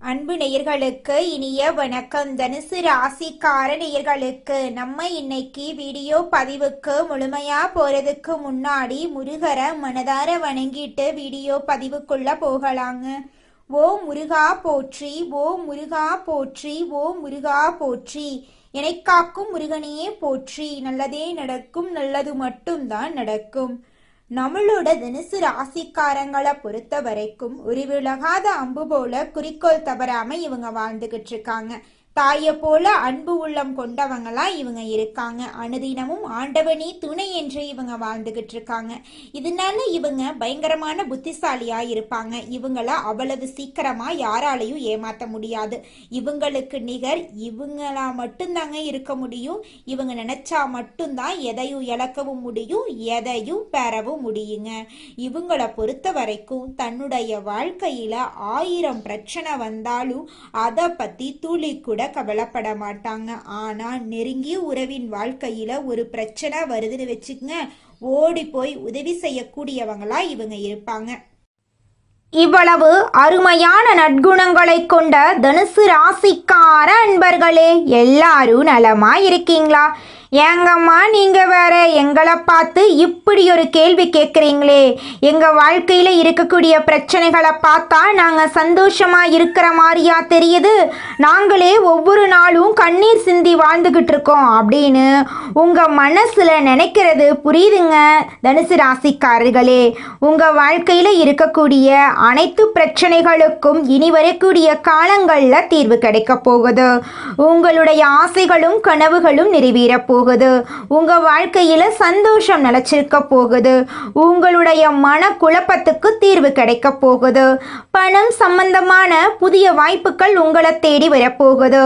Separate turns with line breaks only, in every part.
அன்பு நேயர்களுக்கு இனிய வணக்கம். தனுசு ராசிக்கார நேயர்களுக்கு நம்ம இன்னைக்கு வீடியோ பதிவுக்கு முழுமையா போறதுக்கு முன்னாடி முருகரை மனதார வணங்கிட்டு வீடியோ பதிவுக்குள்ள போகலாங்க. ஓ முருகா போற்றி, ஓ முருகா போற்றி, ஓ முருகா போற்றி. என்னை காக்கும் முருகனையே போற்றி. நல்லதே நடக்கும், நல்லது மட்டும்தான் நடக்கும். நம்மளோட தனுசு ராசிக்காரங்களை பொறுத்த வரைக்கும் ஒரு விலகாத அம்பு போல குறிக்கோள் தவறாம இவங்க வாழ்ந்துகிட்டு இருக்காங்க. தாயை போல அன்பு உள்ளம் கொண்டவங்களா இவங்க இருக்காங்க. அனுதினமும் ஆண்டவனே துணை என்று இவங்க வாழ்ந்துகிட்டு இருக்காங்க. இதனால இவங்க பயங்கரமான புத்திசாலியா இருப்பாங்க. இவங்கள அவ்வளவு சீக்கிரமா யாராலையும் ஏமாத்த முடியாது. இவங்களுக்கு நிகர் இவங்களா மட்டும்தாங்க இருக்க முடியும். இவங்க நினைச்சா மட்டும்தான் எதையும் இழக்கவும் முடியும், எதையும் பெறவும் முடியுங்க. இவங்களை பொறுத்த வரைக்கும் தன்னுடைய வாழ்க்கையில 1000 பிரச்சனை வந்தாலும் அதை பத்தி துளி கூட கவலைப்பட மாட்டாங்க. ஆனா நெருங்கிய உறவின் வாழ்க்கையில ஒரு பிரச்சனை வருதுன்னு வச்சுக்கங்க, ஓடி போய் உதவி செய்யக்கூடியவங்களா இவங்க இருப்பாங்க. இவ்வளவு அருமையான நற்குணங்களை கொண்ட தனுசு ராசிக்கார அன்பர்களே, எல்லாரும் நலமா இருக்கீங்களா? ஏங்கம்மா நீங்க வேற எங்களை பார்த்து இப்படி ஒரு கேள்வி கேட்குறீங்களே? எங்க வாழ்க்கையில இருக்கக்கூடிய பிரச்சனைகளை பார்த்தா நாங்க சந்தோஷமா இருக்கிற மாதிரியா தெரியுது? நாங்களே ஒவ்வொரு நாளும் கண்ணீர் சிந்தி வாழ்ந்துகிட்டு இருக்கோம் அப்படின்னு உங்க மனசுல நினைக்கிறது புரியுதுங்க. தனுசு ராசிக்காரர்களே, உங்க வாழ்க்கையில இருக்கக்கூடிய அனைத்து பிரச்சனைகளுக்கும் இனி வரக்கூடிய காலங்கள்ல தீர்வு கிடைக்க போகுது. உங்களுடைய ஆசைகளும் கனவுகளும் நிறைவேற போகுது. உங்க வாழ்க்கையில சந்தோஷம் நிலைச்சிருக்க போகுது. உங்களுடைய மன குழப்பத்துக்கு தீர்வு கிடைக்க போகுது. பணம் சம்பந்தமான புதிய வாய்ப்புகள் உங்களை தேடி வரப்போகுது.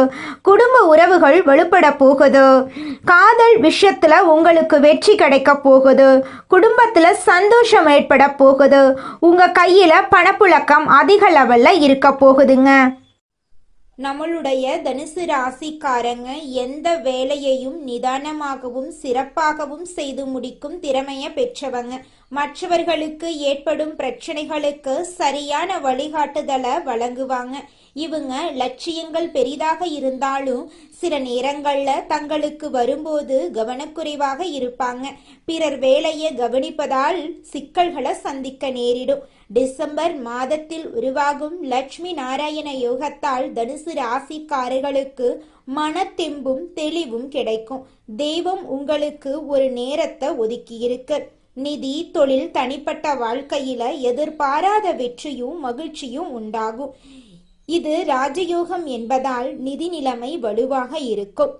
குடும்ப உறவுகள் வலுப்பட போகுது. காதல் விஷயத்துல உங்களுக்கு வெற்றி கிடைக்க போகுது. குடும்பத்துல சந்தோஷம் ஏற்பட போகுது. உங்க கையில பணப்புழக்கம் அதிக லெவல்ல இருக்க போகுதுங்க. நம்மளுடைய தனுசு ராசிக்காரங்க எந்த வேலையையும் நிதானமாகவும் சிறப்பாகவும் செய்து முடிக்கும் திறமையை பெற்றவங்க. மற்றவர்களுக்கு ஏற்படும் பிரச்சனைகளுக்கு சரியான வழிகாட்டுதலை வழங்குவாங்க. இவங்க லட்சியங்கள் பெரிதாக இருந்தாலும் சில நேரங்கள்ல தங்களுக்கு வரும்போது கவனக்குறைவாக இருப்பாங்க. பிறர் வேலையை கவனிப்பதால் சிக்கல்களை சந்திக்க நேரிடும். டிசம்பர் மாதத்தில் உருவாகும் லட்சுமி நாராயண யோகத்தால் தனுசு ராசிக்காரர்களுக்கு மனத்தெம்பும் தெளிவும் கிடைக்கும். தெய்வம் உங்களுக்கு ஒரு நேரத்தை ஒதுக்கியிருக்கு. நிதி, தொழில், தனிப்பட்ட வாழ்க்கையில எதிர்பாராத வெற்றியும் மகிழ்ச்சியும் உண்டாகும். இது ராஜயோகம் என்பதால் நிதி நிலைமை வலுவாக இருக்கும்.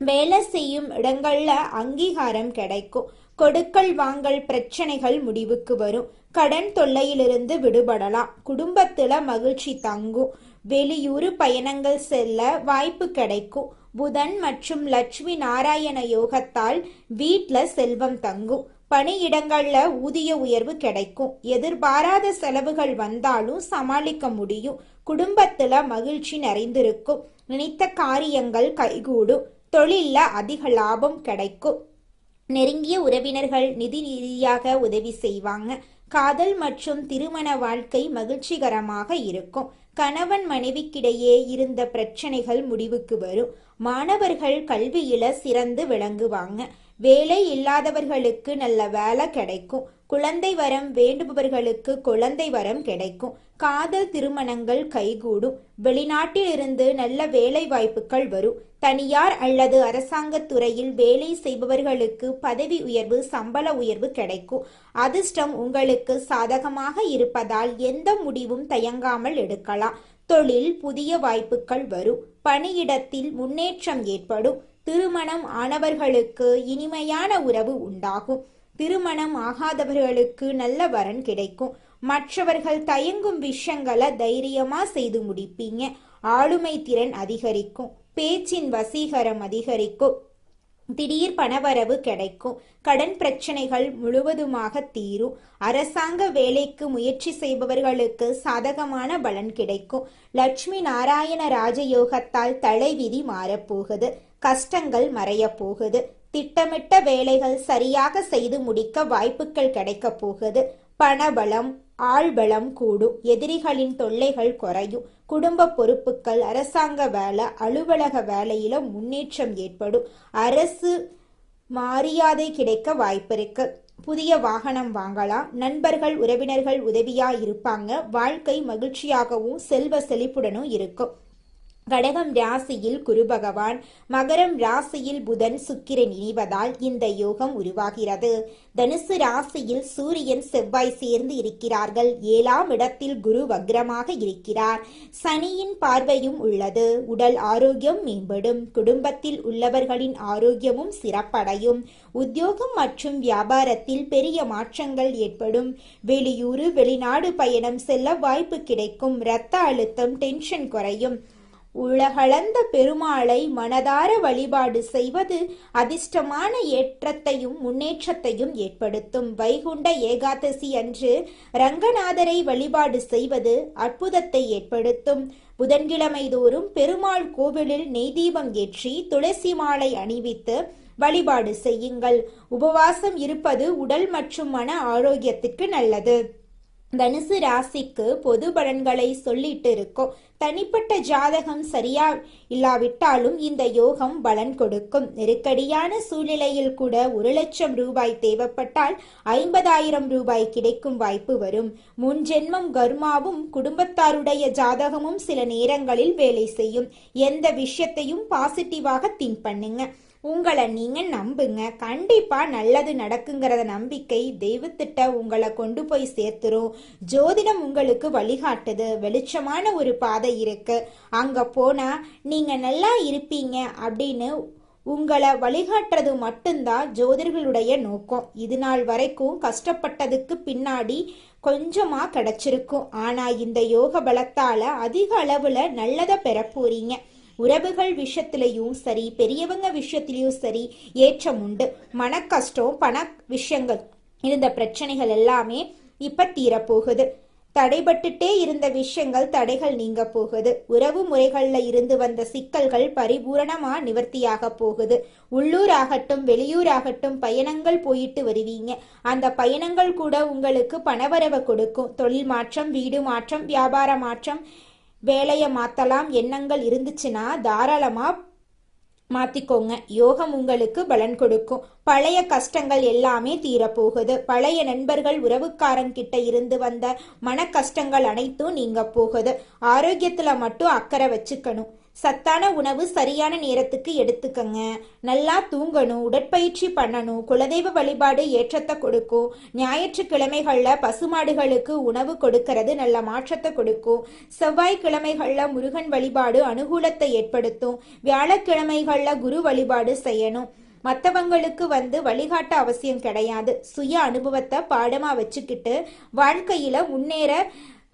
வேலை செய்யும் இடங்கள்ல அங்கீகாரம் கிடைக்கும். கொடுக்கல் வாங்கல் பிரச்சனைகள் முடிவுக்கு வரும். கடன் தொல்லையிலிருந்து விடுபடலாம். குடும்பத்துல மகிழ்ச்சி தங்கும். வெளியூர் பயணங்கள் செல்ல வாய்ப்பு கிடைக்கும். புதன் மற்றும் லட்சுமி நாராயண யோகத்தால் வீட்ல செல்வம் தங்கும். பணியிடங்கள்ல ஊதிய உயர்வு கிடைக்கும். எதிர்பாராத செலவுகள் வந்தாலும் சமாளிக்க முடியும். குடும்பத்துல மகிழ்ச்சி நிறைந்திருக்கும். நினைத்த காரியங்கள் கைகூடும். தொழில்ல அதிக லாபம் கிடைக்கும். நெருங்கிய உறவினர்கள் நிதி ரீதியாக உதவி செய்வாங்க. காதல் மற்றும் திருமண வாழ்க்கை மகிழ்ச்சிகரமாக இருக்கும். கணவன் மனைவிக்கிடையே இருந்த பிரச்சனைகள் முடிவுக்கு வரும். மாணவர்கள் கல்வியில சிறந்து விளங்குவாங்க. வேலை இல்லாதவர்களுக்கு நல்ல வேலை கிடைக்கும். குழந்தை வரம் வேண்டுபவர்களுக்கு குழந்தை வரம் கிடைக்கும். காதல் திருமணங்கள் கைகூடும். வெளிநாட்டில் இருந்து நல்ல வேலை வாய்ப்புகள் வரும். தனியார் அல்லது அரசாங்க துறையில் வேலை செய்பவர்களுக்கு பதவி உயர்வு, சம்பள உயர்வு கிடைக்கும். அதிர்ஷ்டம் உங்களுக்கு சாதகமாக இருப்பதால் எந்த முடிவும் தயங்காமல் எடுக்கலாம். தொழில் புதிய வாய்ப்புகள் வரும். பணியிடத்தில் முன்னேற்றம் ஏற்படும். திருமணம் ஆனவர்களுக்கு இனிமையான உறவு உண்டாகும். திருமணம் ஆகாதவர்களுக்கு நல்ல வரன் கிடைக்கும். மற்றவர்கள் தயங்கும் விஷயங்களை தைரியமா செய்து முடிப்பீங்க. ஆளுமை திறன் அதிகரிக்கும். பேச்சின் வசீகரம் அதிகரிக்கும். திடீர் பணவரவு கிடைக்கும். கடன் பிரச்சனைகள் முழுவதுமாக தீரும். அரசாங்க வேலைக்கு முயற்சி செய்பவர்களுக்கு சாதகமான பலன் கிடைக்கும். லட்சுமி நாராயண ராஜயோகத்தால் தலைவிதி மாறப்போகுது. கஷ்டங்கள் மறைய போகுது. திட்டமிட்ட வேலைகள் சரியாக செய்து முடிக்க வாய்ப்புகள் கிடைக்க போகுது. பணபலம், ஆள்பலம் கூடும், எதிரிகளின் தொல்லைகள் குறையும், குடும்ப பொறுப்புகள், அரசாங்க வேலை, அலுவலக வேலையில முன்னேற்றம் ஏற்படும், அரசு மரியாதை கிடைக்க வாய்ப்பிருக்கு, புதிய வாகனம் வாங்கலாம், நண்பர்கள் உறவினர்கள் உதவியா இருப்பாங்க, வாழ்க்கை மகிழ்ச்சியாகவும் செல்வ செழிப்புடனும் இருக்கும். கடகம் ராசியில் குரு பகவான், மகரம் ராசியில் புதன் சுக்கிரன் இணைவதால் இந்த யோகம் உருவாகிறது. தனுசு ராசியில் சூரியன் செவ்வாய் சேர்ந்து இருக்கிறார்கள். 7ஆம் இடத்தில் குரு வக்ரமாக இருக்கிறார். சனியின் பார்வையும் உள்ளது. உடல் ஆரோக்கியம் மேம்படும். குடும்பத்தில் உள்ளவர்களின் ஆரோக்கியமும் சிறப்படையும். உத்தியோகம் மற்றும் வியாபாரத்தில் பெரிய மாற்றங்கள் ஏற்படும். வெளியூர் வெளிநாடு பயணம் செல்ல வாய்ப்பு கிடைக்கும். இரத்த அழுத்தம் டென்ஷன் குறையும். உலகளந்த பெருமாளை மனதார வழிபாடு செய்வது அதிர்ஷ்டமான ஏற்றத்தையும் முன்னேற்றத்தையும் ஏற்படுத்தும். வைகுண்ட ஏகாதசி அன்று ரங்கநாதரை வழிபாடு செய்வது அற்புதத்தை ஏற்படுத்தும். புதன்கிழமை தோறும் பெருமாள் கோவிலில் நெய் தீபம் ஏற்றி துளசி மாலை அணிவித்து வழிபாடு செய்யுங்கள். உபவாசம் இருப்பது உடல் மற்றும் மன ஆரோக்கியத்திற்கு நல்லது. தனுசு ராசிக்கு பொது பலன்களை சொல்லிட்டு இருக்கோம். தனிப்பட்ட ஜாதகம் சரியா இல்லாவிட்டாலும் இந்த யோகம் பலன் கொடுக்கும். நெருக்கடியான சூழ்நிலையில் கூட 1,00,000 ரூபாய் தேவைப்பட்டால் 50,000 ரூபாய் கிடைக்கும் வாய்ப்பு வரும். முன்ஜென்மம் கர்மாவும் குடும்பத்தாருடைய ஜாதகமும் சில நேரங்களில் வேலை செய்யும். எந்த விஷயத்தையும் பாசிட்டிவாக திங்க் பண்ணுங்க. உங்களை நீங்க நம்புங்க. கண்டிப்பா நல்லது நடக்குங்கிறத நம்பிக்கை தெய்வத்திட்ட உங்களை கொண்டு போய் சேர்த்துரும். ஜோதிடம் உங்களுக்கு வழிகாட்டுது. வெளிச்சமான ஒரு பாதை இருக்கு, அங்க போனா நீங்க நல்லா இருப்பீங்க அப்படின்னு உங்களை வழிகாட்டுறது மட்டும்தான் ஜோதிடர்களுடைய நோக்கம். இது நாள் வரைக்கும் கஷ்டப்பட்டதுக்கு பின்னாடி கொஞ்சமா கிடைச்சிருக்கும். ஆனா இந்த யோக பலத்தால அதிக அளவுல நல்லதை பெற போறீங்க. உறவுகள் விஷயத்திலையும் சரி, பெரியவங்க விஷயத்திலையும் சரி ஏற்றம் உண்டு. மன கஷ்டம், பண விஷயங்கள் இருந்த பிரச்சனைகள் எல்லாமே இப்ப தீரப்போகுது. தடைபட்டுட்டே இருந்த விஷயங்கள், தடைகள் நீங்க போகுது. உறவு முறைகள்ல இருந்து வந்த சிக்கல்கள் பரிபூரணமா நிவர்த்தியாக போகுது. உள்ளூர் ஆகட்டும் வெளியூர் ஆகட்டும் பயணங்கள் போயிட்டு வருவீங்க. அந்த பயணங்கள் கூட உங்களுக்கு பணவரவை கொடுக்கும். தொழில் மாற்றம், வீடு மாற்றம், வியாபார மாற்றம், வேலையை மாத்தலாம் எண்ணங்கள் இருந்துச்சுன்னா தாராளமா மாத்திக்கோங்க. யோகம் உங்களுக்கு பலன் கொடுக்கும். பழைய கஷ்டங்கள் எல்லாமே தீரப்போகுது. பழைய நண்பர்கள் உறவுக்காரங்கிட்ட இருந்து வந்த மன கஷ்டங்கள் அனைத்தும் நீங்க போகுது. ஆரோக்கியத்துல மட்டும் அக்கறை வச்சுக்கணும். சத்தான உணவு சரியான நேரத்துக்கு எடுத்துக்கங்க. நல்லா தூங்கணும், உடற்பயிற்சி பண்ணணும். குலதெய்வ வழிபாடு ஏற்றத்தை கொடுக்கும். ஞாயிற்றுக்கிழமைகள்ல பசுமாடுகளுக்கு உணவு கொடுக்கறது நல்ல மாற்றத்தை கொடுக்கும். செவ்வாய்க்கிழமைகள்ல முருகன் வழிபாடு அனுகூலத்தை ஏற்படுத்தும். வியாழக்கிழமைகள்ல குரு வழிபாடு செய்யணும். மற்றவங்களுக்கு வழிகாட்ட அவசியம் கிடையாது. சுய அனுபவத்தை பாடமா வச்சுக்கிட்டு வாழ்க்கையில முன்னேற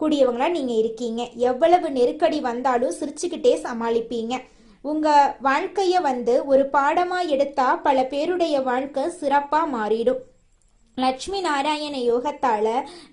கூடியவங்களா நீங்க இருக்கீங்க. எவ்வளவு நெருக்கடி வந்தாலும் சிரிச்சுக்கிட்டே சமாளிப்பீங்க. உங்க வாழ்க்கைய ஒரு பாடமா எடுத்தா பல பேருடைய வாழ்க்கை சிறப்பா மாறிடும். லட்சுமி நாராயண யோகத்தால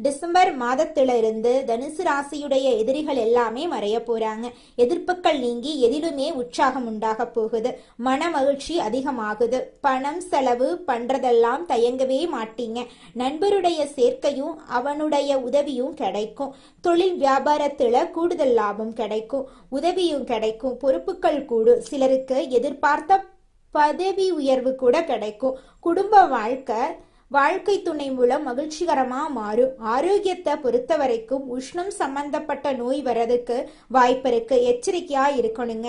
டிசம்பர் மாதத்திலிருந்து தனுசு ராசியுடைய எதிரிகள் எல்லாமே மறைய போறாங்க. எதிர்ப்புகள் நீங்கி எதிலுமே உற்சாகம் உண்டாக போகுது. மன மகிழ்ச்சி அதிகமாகுது. பணம் செலவு பண்றதெல்லாம் தயங்கவே மாட்டீங்க. நண்பருடைய சேர்க்கையும் அவனுடைய உதவியும் கிடைக்கும். தொழில் வியாபாரத்துல கூடுதல் லாபம் கிடைக்கும். உதவியும் கிடைக்கும். பொறுப்புகள் கூடும். சிலருக்கு எதிர்பார்த்த பதவி உயர்வு கூட கிடைக்கும். குடும்ப வாழ்க்கை துணை மூலம் மகிழ்ச்சிகரமா மாறும். ஆரோக்கியத்தை பொறுத்த வரைக்கும் உஷ்ணம் சம்பந்தப்பட்ட நோய் வர்றதுக்கு வாய்ப்பு இருக்கு. எச்சரிக்கையா இருக்கணுங்க.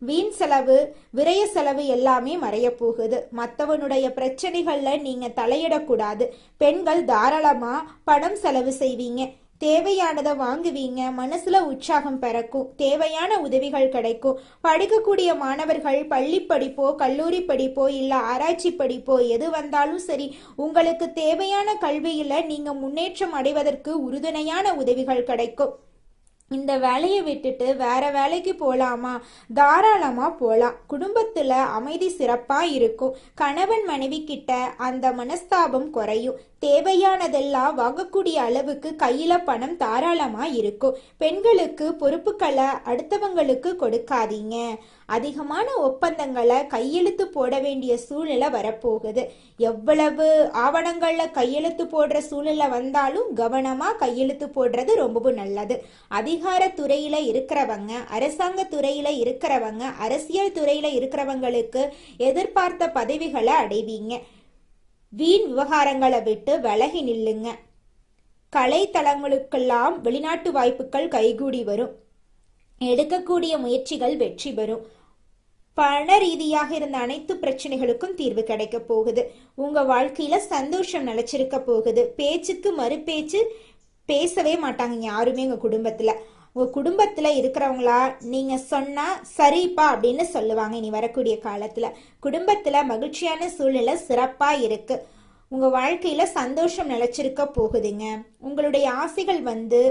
வீண் செலவு, விரய செலவு எல்லாமே மறைய போகுது. மற்றவனுடைய பிரச்சனைகள்ல நீங்க தலையிடக்கூடாது. பெண்கள் தாராளமா பணம் செலவு செய்வீங்க. தேவையானதை வாங்குவீங்க. மனசுல உற்சாகம் பிறக்கும். தேவையான உதவிகள் கிடைக்கும். படிக்கக்கூடிய மாணவர்கள் பள்ளி படிப்போ கல்லூரி படிப்போ இல்ல ஆராய்ச்சி படிப்போ எது வந்தாலும் சரி, உங்களுக்கு தேவையான கல்வியில நீங்க முன்னேற்றம் அடைவதற்கு உறுதுணையான உதவிகள் கிடைக்கும். இந்த வேலையை விட்டுட்டு வேற வேலைக்கு போலாமா? தாராளமா போலாம். குடும்பத்துல அமைதி சிறப்பா இருக்கும். கணவன் மனைவி கிட்ட அந்த மனஸ்தாபம் குறையும். தேவையானதெல்லாம் வாங்கக்கூடிய அளவுக்கு கையில பணம் தாராளமா இருக்கும். பெண்களுக்கு பொறுப்புகளை அடுத்தவங்களுக்கு கொடுக்காதீங்க. அதிகமான ஒப்பந்தங்களை கையெழுத்து போட வேண்டிய சூழ்நிலை வரப்போகுது. எவ்வளவு ஆவணங்கள்ல கையெழுத்து போடுற சூழ்நிலை வந்தாலும் கவனமா கையெழுத்து போடுறது ரொம்பவும் நல்லது. அதிகார துறையில இருக்கிறவங்க, அரசாங்க துறையில இருக்கிறவங்க, அரசியல் துறையில இருக்கிறவங்களுக்கு எதிர்பார்த்த பதவிகளை அடைவீங்க. வீண் விவகாரங்களை விட்டு விலகி நில்லுங்க. கலைத்தளங்களுக்கெல்லாம் வெளிநாட்டு வாய்ப்புகள் கைகூடி வரும். எடுக்கக்கூடிய முயற்சிகள் வெற்றி பெறும். பண ரீதியாக இருந்த அனைத்து பிரச்சனைகளுக்கும் தீர்வு கிடைக்க போகுது. உங்க வாழ்க்கையில சந்தோஷம் நிலைச்சிருக்க போகுது. பேச்சுக்கு மறுபேச்சு பேசவே மாட்டாங்க யாருமே உங்க குடும்பத்துல. உங்க குடும்பத்துல இருக்கிறவங்களா நீங்க சொன்னா சரிப்பா அப்படின்னு சொல்லுவாங்க. இனி வரக்கூடிய காலத்துல குடும்பத்துல மகிழ்ச்சியான சூழ்நிலை சிறப்பா இருக்கு. உங்க வாழ்க்கையில சந்தோஷம் நிலைச்சிருக்க போகுதுங்க. உங்களுடைய ஆசைகள் 1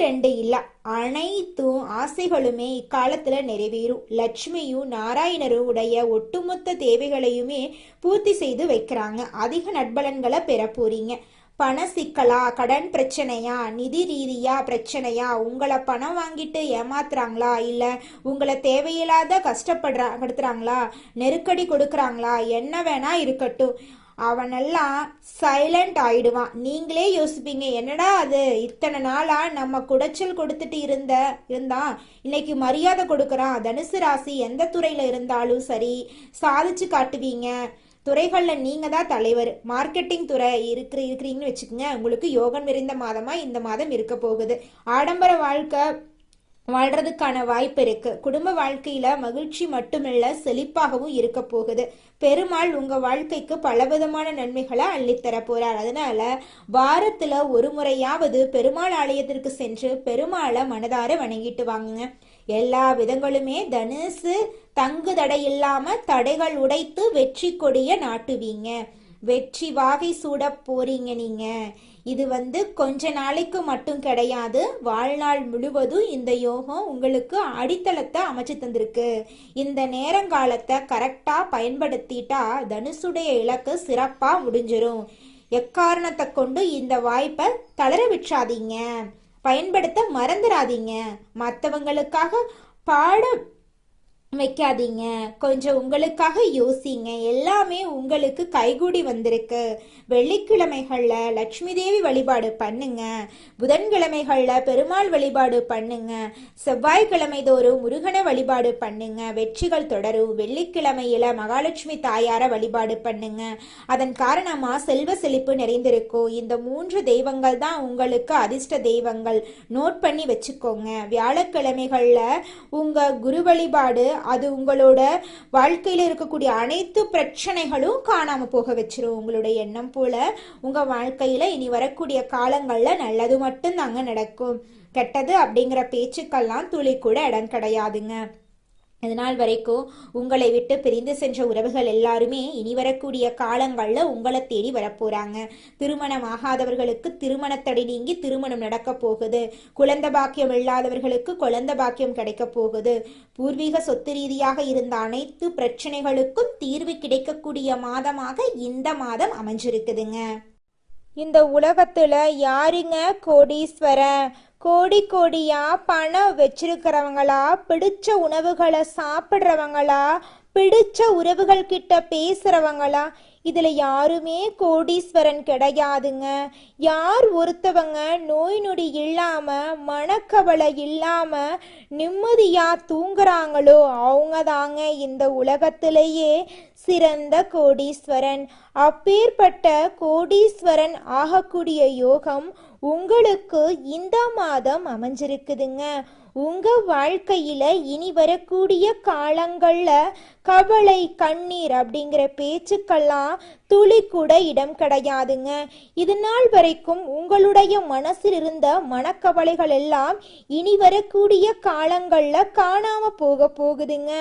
2 இல்ல, அனைத்தும் ஆசைகளுமே இக்காலத்துல நிறைவேறும். லட்சுமியும் நாராயணரும் உடைய ஒட்டுமொத்த தேவைகளையுமே பூர்த்தி செய்து வைக்கிறாங்க. அதிக நட்பலன்களை பெற போறீங்க. பண சிக்கலா, கடன் பிரச்சனையா, நிதி ரீதியா பிரச்சனையா, உங்களை பணம் வாங்கிட்டு ஏமாத்துறாங்களா, இல்ல உங்களை தேவையில்லாத கஷ்டப்படுறாங்களா, நெருக்கடி கொடுக்கறாங்களா, என்ன வேணா இருக்கட்டும், அவனெல்லாம் சைலண்ட் ஆயிடுவான். நீங்களே யோசிப்பீங்க, என்னடா அது இத்தனை நாளா நம்ம குடைச்சல் கொடுத்துட்டு இருந்தான், இன்னைக்கு மரியாதை கொடுக்கறான். தனுசு ராசி எந்த துறையில இருந்தாலும் சரி சாதிச்சு காட்டுவீங்க. துறைகள்ல நீங்க தான் தலைவர். மார்க்கெட்டிங் துறை இருக்கிறீங்கன்னு வச்சுக்கோங்க, உங்களுக்கு யோகம் நிறைந்த மாதமா இந்த மாதம் இருக்க போகுது. ஆடம்பர வாழ்க்கை வாழ்றதுக்கான வாய்ப்பு இருக்கு. குடும்ப வாழ்க்கையில மகிழ்ச்சி மட்டுமில்ல, செழிப்பாகவும் இருக்க போகுது. பெருமாள் உங்க வாழ்க்கைக்கு பலவிதமான நன்மைகளை அள்ளித்தர போறார். அதனால வாரத்துல ஒரு முறையாவது பெருமாள் ஆலயத்திற்கு சென்று பெருமாளை மனதார வணங்கிட்டு வாங்குங்க. எல்லா விதங்களுமே தனுசு தங்கு தடை இல்லாம தடைகள் உடைத்து வெற்றி கொடிய நாட்டுவீங்க. வெற்றி வாகை சூட போறீங்க நீங்க. இது கொஞ்ச நாளைக்கு மட்டும் கிடையாது, வாழ்நாள் முழுவதும் இந்த யோகம் உங்களுக்கு அடித்தளத்தை அமைச்சு தந்திருக்கு. இந்த நேரங்காலத்தை கரெக்டா பயன்படுத்திட்டா தனுசுடைய இலக்கு சிறப்பா முடிஞ்சிரும். எக்காரணத்தை கொண்டு இந்த வாய்ப்பை தளர விட்டுறாதீங்க. பயன்படுத்த மறந்துடாதீங்க. மற்றவங்களுக்காக பாட வைக்காதீங்க. கொஞ்சம் உங்களுக்காக யோசிங்க. எல்லாமே உங்களுக்கு கைகூடி வந்திருக்கு. வெள்ளிக்கிழமைகள்ல லட்சுமி தேவி வழிபாடு பண்ணுங்க. புதன்கிழமைகள்ல பெருமாள் வழிபாடு பண்ணுங்க. செவ்வாய்க்கிழமை தோறும் முருகனை வழிபாடு பண்ணுங்க. வெற்றிகள் தொடரும். வெள்ளிக்கிழமையில மகாலட்சுமி தாயார வழிபாடு பண்ணுங்க. அதன் காரணமா செல்வ செழிப்பு நிறைந்திருக்கும். இந்த 3 தெய்வங்கள் தான் உங்களுக்கு அதிர்ஷ்ட தெய்வங்கள். நோட் பண்ணி வச்சுக்கோங்க. வியாழக்கிழமைகள்ல உங்க குரு வழிபாடு, அது உங்களோட வாழ்க்கையில இருக்கக்கூடிய அனைத்து பிரச்சனைகளும் காணாம போக வச்சிரும். உங்களுடைய எண்ணம் போல உங்க வாழ்க்கையில இனி வரக்கூடிய காலங்கள்ல நல்லது மட்டும் தாங்க நடக்கும். கெட்டது அப்படிங்கிற பேச்சுக்கெல்லாம் துளி கூட இடம் கிடையாதுங்க. இதனால் வரைக்கும் உங்களை விட்டு பிரிந்து சென்ற உறவுகள் எல்லாருமே இனி வரக்கூடிய காலங்கள்ல உங்களை தேடி வரப்போறாங்க. திருமணம் ஆகாதவர்களுக்கு திருமணத்தடை நீங்கி திருமணம் நடக்க போகுது. குழந்தை பாக்கியம் இல்லாதவர்களுக்கு குழந்தை பாக்கியம் கிடைக்க போகுது. பூர்வீக சொத்து ரீதியாக இருந்த அனைத்து பிரச்சனைகளுக்கும் தீர்வு கிடைக்கக்கூடிய மாதமாக இந்த மாதம் அமைஞ்சிருக்குதுங்க. இந்த உலகத்துல யாருங்க கோடீஸ்வரன்? கோடி கோடியா பணம் வச்சிருக்கிறவங்களா, பிடிச்ச உணவுகளை சாப்பிட்றவங்களா, பிடிச்ச உறவுகள் கிட்ட பேசுறவங்களா? இதுல யாருமே கோடீஸ்வரன் கிடையாதுங்க. யார் ஒருத்தவங்க நோய் நொடி இல்லாம மனக்கவலை இல்லாம நிம்மதியா தூங்குறாங்களோ அவங்க தாங்க இந்த உலகத்திலேயே சிறந்த கோடீஸ்வரன். அப்பேற்பட்ட கோடீஸ்வரன் ஆகக்கூடிய யோகம் உங்களுக்கு இந்த மாதம் அமைஞ்சிருக்குதுங்க. உங்க வாழ்க்கையில இனி வரக்கூடிய காலங்கள்ல கவலை கண்ணீர் அப்படிங்கிற பேச்சுக்கெல்லாம் துளி கூட இடம் கிடையாதுங்க. இது நாள் வரைக்கும் உங்களுடைய மனசில் இருந்த மனக்கவலைகள் எல்லாம் இனி வரக்கூடிய காலங்கள்ல காணாம போக போகுதுங்க.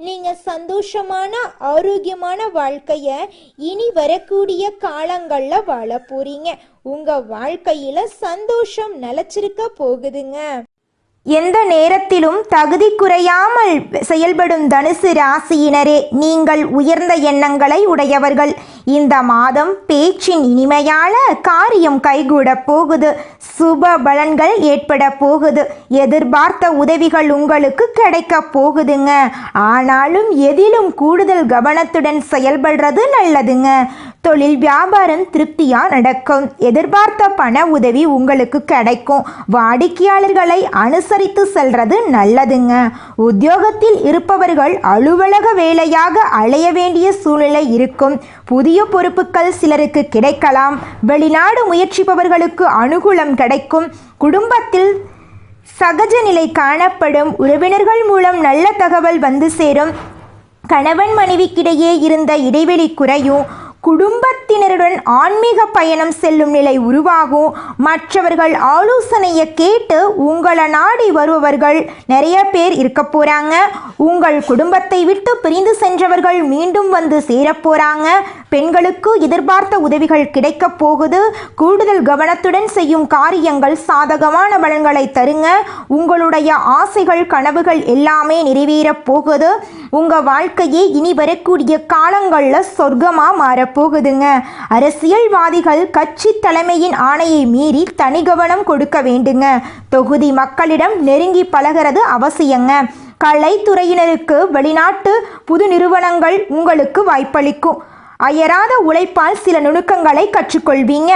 நீங்க சந்தோஷமான ஆரோக்கியமான வாழ்க்கைய இனி வரக்கூடிய காலங்கள்ல வாழ போறீங்க. உங்க வாழ்க்கையில சந்தோஷம் நிலைச்சிருக்க போகுதுங்க. எந்த நேரத்திலும் தகுதி குறையாமல் செயல்படும் தனுசு ராசியினரே, நீங்கள் உயர்ந்த எண்ணங்களை உடையவர்கள். இந்த மாதம் பேச்சின் இனிமையால காரியம் கைகூட போகுது. சுப பலன்கள் ஏற்பட போகுது. எதிர்பார்த்த உதவிகள் உங்களுக்கு கிடைக்க போகுதுங்க. ஆனாலும் எதிலும் கூடுதல் கவனத்துடன் செயல்படுறது நல்லதுங்க. தொழில் வியாபாரம் திருப்தியா நடக்கும். எதிர்பார்த்த பண உதவி உங்களுக்கு கிடைக்கும். வாடிக்கையாளர்களை அனுசரித்து செல்றது நல்லதுங்க. உத்தியோகத்தில் இருப்பவர்கள் அலுவலக வேலையாக அலைய வேண்டிய சூழ்நிலை இருக்கும். புதிய பொறுப்புகள் சிலருக்கு கிடைக்கலாம். வெளிநாடு முயற்சிப்பவர்களுக்கு அனுகூலம் கிடைக்கும். குடும்பத்தில் சகஜ நிலை காணப்படும். உறவினர்கள் மூலம் நல்ல தகவல் வந்து சேரும். கணவன் மனைவிக்கிடையே இருந்த இடைவெளி குறையும். குடும்பத்தினருடன் ஆன்மீக பயணம் செல்லும் நிலை உருவாகும். மற்றவர்கள் ஆலோசனையை கேட்டு உங்களை நாடி வருபவர்கள் நிறைய பேர் இருக்க போறாங்க. உங்கள் குடும்பத்தை விட்டு பிரிந்து சென்றவர்கள் மீண்டும் வந்து சேரப்போறாங்க. பெண்களுக்கு எதிர்பார்த்த உதவிகள் கிடைக்க போகுது. கூடுதல் கவனத்துடன் செய்யும் காரியங்கள் சாதகமான பலன்களை தருங்க. உங்களுடைய ஆசைகள் கனவுகள் எல்லாமே நிறைவேற போகுது. உங்க வாழ்க்கையே இனி வரக்கூடிய காலங்களில் சொர்க்கமா மாறப்போகுதுங்க. அரசியல்வாதிகள் கட்சி தலைமையின் ஆணையை மீறி தனி கவனம் கொடுக்க வேண்டுங்க. தொகுதி மக்களிடம் நெருங்கி பழகிறது அவசியங்க. கலைத்துறையினருக்கு வெளிநாட்டு புது நிறுவனங்கள் உங்களுக்கு வாய்ப்பளிக்கும். அயராத உழைப்பால் சில நுணுக்கங்களை கற்றுக்கொள்வீங்க.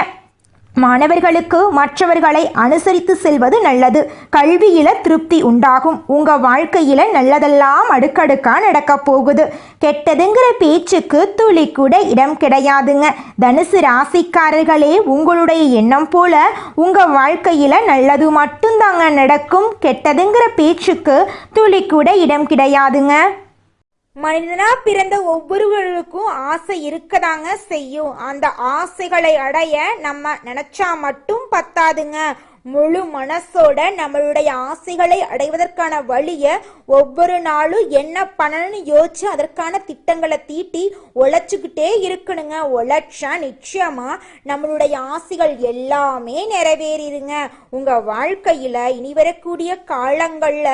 மாணவர்களுக்கு மற்றவர்களை அனுசரித்து செல்வது நல்லது. கல்வியில திருப்தி உண்டாகும். உங்க வாழ்க்கையில நல்லதெல்லாம் அடுக்கடுக்கா நடக்க போகுது. கெட்டதுங்கிற பேச்சுக்கு துளி கூட இடம் கிடையாதுங்க. தனுசு ராசிக்காரர்களே, உங்களுடைய எண்ணம் போல உங்க வாழ்க்கையில நல்லது மட்டும்தாங்க நடக்கும். கெட்டதுங்கிற பேச்சுக்கு துளி கூட இடம் கிடையாதுங்க. மனிதனா பிறந்த ஒவ்வொருவருக்கும் ஆசை இருக்கதாங்க செய்யும். அந்த ஆசைகளை அடைய நம்ம நினைச்சா மட்டும் பத்தாதுங்க. முழு மனசோட நம்மளுடைய ஆசைகளை அடைவதற்கான வழியை ஒவ்வொரு நாளும் என்ன பண்ணணும்னு யோசிச்சு அதற்கான திட்டங்களை தீட்டி உழைச்சிக்கிட்டே இருக்கணுங்க. உழைச்சா நிச்சயமா நம்மளுடைய ஆசைகள் எல்லாமே நிறைவேறிடுங்க. உங்க வாழ்க்கையில இனி வரக்கூடிய காலங்கள்ல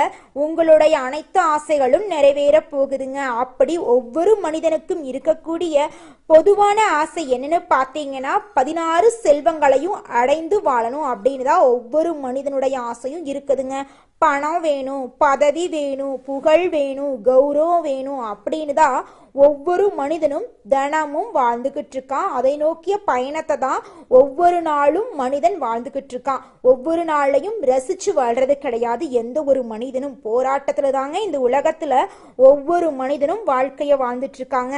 உங்களுடைய அனைத்து ஆசைகளும் நிறைவேற போகுதுங்க. அப்படி ஒவ்வொரு மனிதனுக்கும் இருக்கக்கூடிய பொதுவான ஆசை என்னன்னு பார்த்தீங்கன்னா 16 செல்வங்களையும் அடைந்து வாழணும் அப்படின்னு தான் ஒவ்வொரு மனிதனுடைய ஆசையும் இருக்குதுங்க. பணம் வேணும், பதவி வேணும், புகழ் வேணும், கௌரவம் வேணும் அப்படின்னு தான் ஒவ்வொரு மனிதனும் தினமும் வாழ்ந்துகிட்டு இருக்கான். அதை நோக்கிய பயணத்தை தான் ஒவ்வொரு நாளும் மனிதன் வாழ்ந்துகிட்டு இருக்கான். ஒவ்வொரு நாளையும் ரசிச்சு வாழ்றது கிடையாது. எந்த ஒரு மனிதனும் போராட்டத்துல தாங்க இந்த உலகத்துல ஒவ்வொரு மனிதனும் வாழ்க்கைய வாழ்ந்துட்டு இருக்காங்க.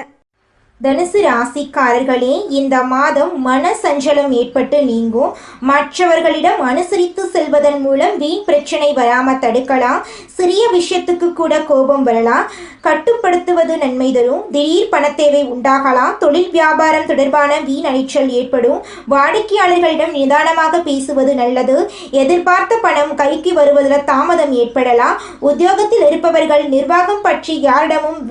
தனுசு ராசிக்காரர்களே, இந்த மாதம் மன சஞ்சலம் ஏற்பட்டு நீங்கும். மற்றவர்களிடம் அனுசரித்து செல்வதன் மூலம் வீண் பிரச்சனை வராமல் தடுக்கலாம். சிறிய விஷயத்துக்கு கூட கோபம் வரலாம். கட்டுப்படுத்துவது நன்மை தரும். திடீர் பணத்தேவை உண்டாகலாம். தொழில் வியாபாரம் தொடர்பான வீண் அலைச்சல் ஏற்படும். வாடிக்கையாளர்களிடம் நிதானமாக பேசுவது நல்லது. எதிர்பார்த்த பணம் கைக்கு வருவதில் தாமதம் ஏற்படலாம். உத்தியோகத்தில் இருப்பவர்கள் நிர்வாகம் பற்றி யாரிடமும்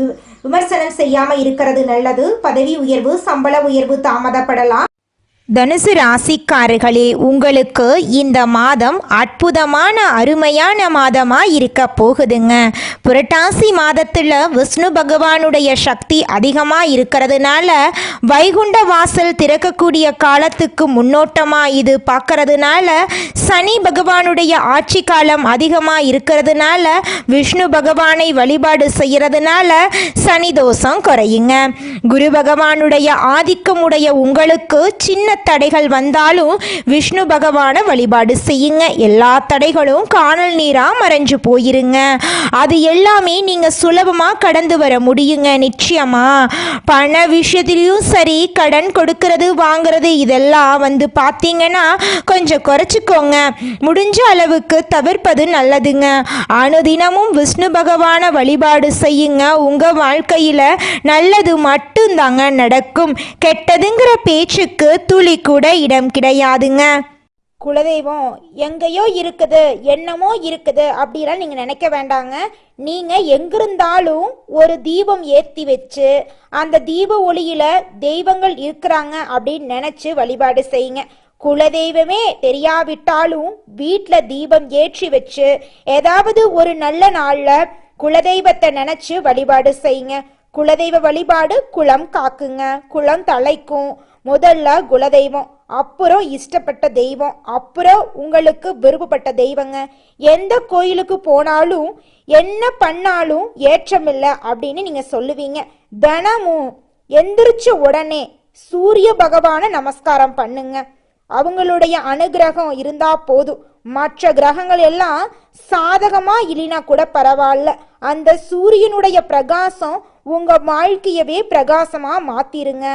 விமர்சனம் செய்யாம இருக்கிறது நல்லது. பதவி உயர்வு, சம்பள உயர்வு தாமதப்படலாம். தனுசு ராசிக்காரர்களே, உங்களுக்கு இந்த மாதம் அற்புதமான அருமையான மாதமாக இருக்க போகுதுங்க. புரட்டாசி மாதத்தில் விஷ்ணு பகவானுடைய சக்தி அதிகமாக இருக்கிறதுனால வைகுண்ட வாசல் திறக்கக்கூடிய காலத்துக்கு முன்னோட்டமாக இது பார்க்கறதுனால சனி பகவானுடைய ஆட்சி காலம் அதிகமாக இருக்கிறதுனால விஷ்ணு பகவானை வழிபாடு செய்கிறதுனால சனி தோஷம் குறையுங்க. குரு பகவானுடைய ஆதிக்கமுடைய உங்களுக்கு சின்ன தடைகள் வந்தாலும் விஷ்ணு பகவானை வழிபாடு செய்யுங்க. எல்லா தடைகளும் காணல் நீரா மறைஞ்சு போயிருங்க. அது எல்லாமே நீங்க சுலபமா கடந்து வர முடியுங்க. நிச்சயமா பண விஷயத்திலையும் சரி, கடன் கொடுக்கறது வாங்குறது இதெல்லாம் பார்த்தீங்கன்னா கொஞ்சம் குறைச்சிக்கோங்க. முடிஞ்ச அளவுக்கு தவிர்ப்பது நல்லதுங்க. அனுதினமும் விஷ்ணு பகவானை வழிபாடு செய்யுங்க. உங்க வாழ்க்கையில நல்லது மட்டும்தாங்க நடக்கும். கெட்டதுங்கிற பேச்சுக்கு துளி கூட இடம் கிடையாதுங்க. குலதெய்வம் எங்கேயோ இருக்குது, என்னமோ இருக்குது அப்படிலாம் நீங்கள் நினைக்க வேண்டாங்க. நீங்கள் எங்கிருந்தாலும் ஒரு தீபம் ஏற்றி வச்சு அந்த தீப ஒளியில் தெய்வங்கள் இருக்கிறாங்க அப்படின்னு நினச்சி வழிபாடு செய்யுங்க. குலதெய்வமே தெரியாவிட்டாலும் வீட்ல தீபம் ஏற்றி வச்சு ஏதாவது ஒரு நல்ல நாள்ல குலதெய்வத்தை நினைச்சு வழிபாடு செய்யுங்க. குலதெய்வ வழிபாடு குலம் காக்குங்க, குலம் தலைக்கும். முதல்ல குலதெய்வம், அப்புறம் இஷ்டப்பட்ட தெய்வம், அப்புறம் உங்களுக்கு விருப்பப்பட்ட தெய்வங்க. எந்த கோயிலுக்கு போனாலும் என்ன பண்ணாலும் ஏற்றமில்லை அப்படின்னு நீங்க சொல்லுவீங்க. தினமும் எந்திரிச்ச உடனே சூரிய பகவான நமஸ்காரம் பண்ணுங்க. அவங்களுடைய அனுகிரகம் இருந்தா போதும். மற்ற கிரகங்கள் எல்லாம் சாதகமா இல்லைனா கூட பரவாயில்ல, அந்த சூரியனுடைய பிரகாசம் உங்க வாழ்க்கையவே பிரகாசமா மாத்திருங்க.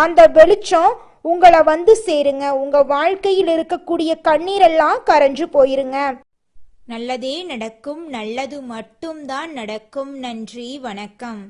அந்த வெளிச்சம் உங்களை வந்து சேருங்க. உங்க வாழ்க்கையில் இருக்கக்கூடிய கண்ணீரெல்லாம் கரைஞ்சு போயிருங்க.
நல்லதே நடக்கும், நல்லது மட்டும்தான் நடக்கும். நன்றி, வணக்கம்.